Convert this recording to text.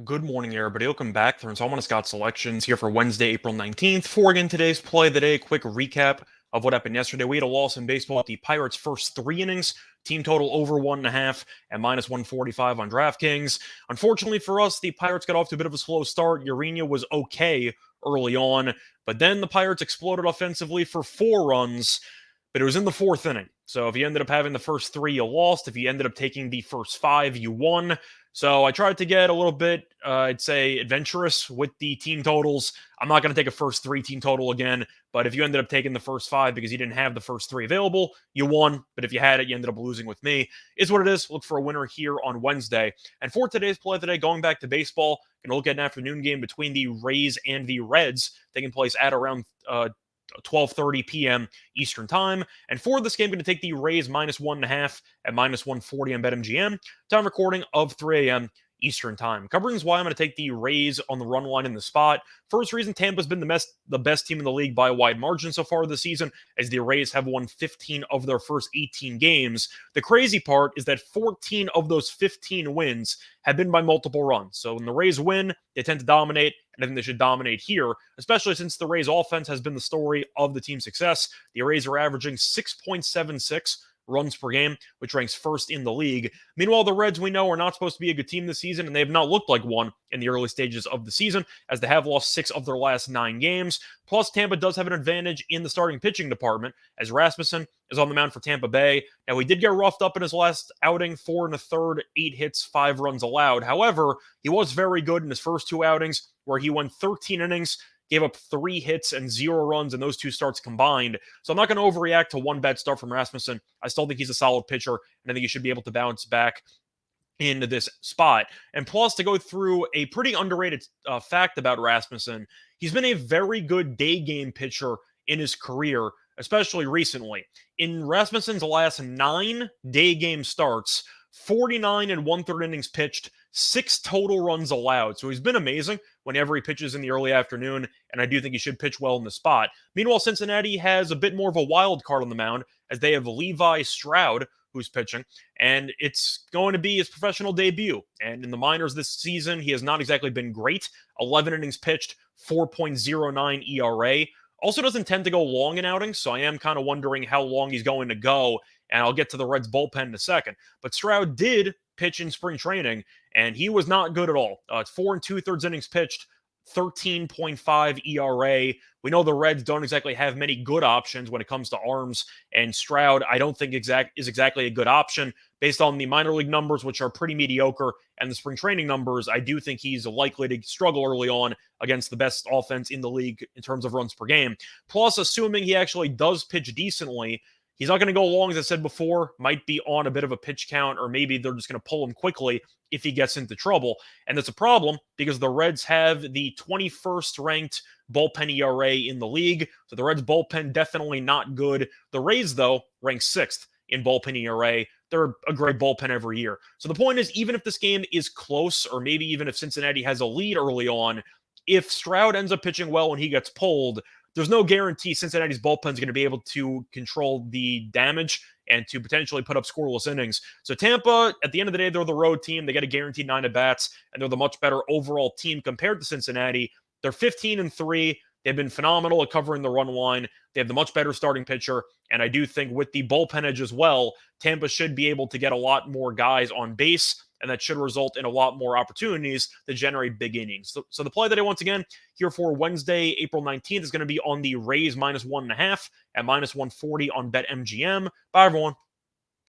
Good morning, everybody. Welcome back. Through Installment of Scott Selections here for Wednesday, April 19th. For again today's play of the day, quick recap of what happened yesterday. We had a loss in baseball at the Pirates' first three innings. Team total over 1.5 and minus 145 on DraftKings. Unfortunately for us, the Pirates got off to a bit of a slow start. Urena was okay early on, but then the Pirates exploded offensively for 4 runs, but it was in the fourth inning. So if you ended up having the first three, you lost. If you ended up taking the first five, you won. So I tried to get a little bit, I'd say, adventurous with the team totals. I'm not going to take a first three team total again, but if you ended up taking the first five because you didn't have the first three available, you won. But if you had it, you ended up losing with me. Is what it is. Look for a winner here on Wednesday. And for today's play today, going back to baseball, going to look at an afternoon game between the Rays and the Reds, taking place at around 12:30 p.m. Eastern Time. And for this game, I'm going to take the Rays minus 1.5 at minus 140 on BetMGM. Time recording of 3 a.m. Eastern Time. Covering is why I'm going to take the Rays on the run line in the spot. First reason, Tampa's been the best team in the league by a wide margin so far this season, as the Rays have won 15 of their first 18 games. The crazy part is that 14 of those 15 wins have been by multiple runs. So when the Rays win, they tend to dominate, and I think they should dominate here, especially since the Rays offense has been the story of the team's success. The Rays are averaging 6.76 runs per game, which ranks first in the league. Meanwhile, the Reds, we know, are not supposed to be a good team this season, and they have not looked like one in the early stages of the season, as they have lost 6 of their last 9 games. Plus, Tampa does have an advantage in the starting pitching department, as Rasmussen is on the mound for Tampa Bay. Now, he did get roughed up in his last outing, 4 1/3, 8 hits, 5 runs allowed. However, he was very good in his first 2 outings, where he went 13 innings, gave up 3 hits and 0 runs in those 2 starts combined. So I'm not going to overreact to one bad start from Rasmussen. I still think he's a solid pitcher, and I think he should be able to bounce back into this spot. And plus, to go through a pretty underrated fact about Rasmussen, he's been a very good day game pitcher in his career, especially recently. In Rasmussen's last 9 day game starts, 49 and 1/3 innings pitched, 6 total runs allowed. So he's been amazing whenever he pitches in the early afternoon, and I do think he should pitch well in the spot. Meanwhile, Cincinnati has a bit more of a wild card on the mound, as they have Levi Stroud, who's pitching, and it's going to be his professional debut. And in the minors this season, he has not exactly been great. 11 innings pitched, 4.09 ERA. Also doesn't tend to go long in outings, so I am kind of wondering how long he's going to go, and I'll get to the Reds bullpen in a second. But Stroud did pitch in spring training, and he was not good at all. 4 2/3 innings pitched, 13.5 ERA. We know the Reds don't exactly have many good options when it comes to arms, and Stroud, I don't think is exactly a good option. Based on the minor league numbers, which are pretty mediocre, and the spring training numbers, I do think he's likely to struggle early on against the best offense in the league in terms of runs per game. Plus, assuming he actually does pitch decently, he's not going to go long, as I said before, might be on a bit of a pitch count, or maybe they're just going to pull him quickly if he gets into trouble. And that's a problem because the Reds have the 21st ranked bullpen ERA in the league. So the Reds bullpen definitely not good. The Rays, though, rank 6th in bullpen ERA. They're a great bullpen every year. So the point is, even if this game is close, or maybe even if Cincinnati has a lead early on, if Stroud ends up pitching well when he gets pulled, there's no guarantee Cincinnati's bullpen is going to be able to control the damage and to potentially put up scoreless innings. So Tampa, at the end of the day, they're the road team. They get a guaranteed 9 at bats, and they're the much better overall team compared to Cincinnati. They're 15-3. They've been phenomenal at covering the run line. They have the much better starting pitcher, and I do think with the bullpen edge as well, Tampa should be able to get a lot more guys on base, and that should result in a lot more opportunities to generate big innings. So the play that I, once again, here for Wednesday, April 19th, is going to be on the Rays minus 1.5 at minus 140 on BetMGM. Bye, everyone.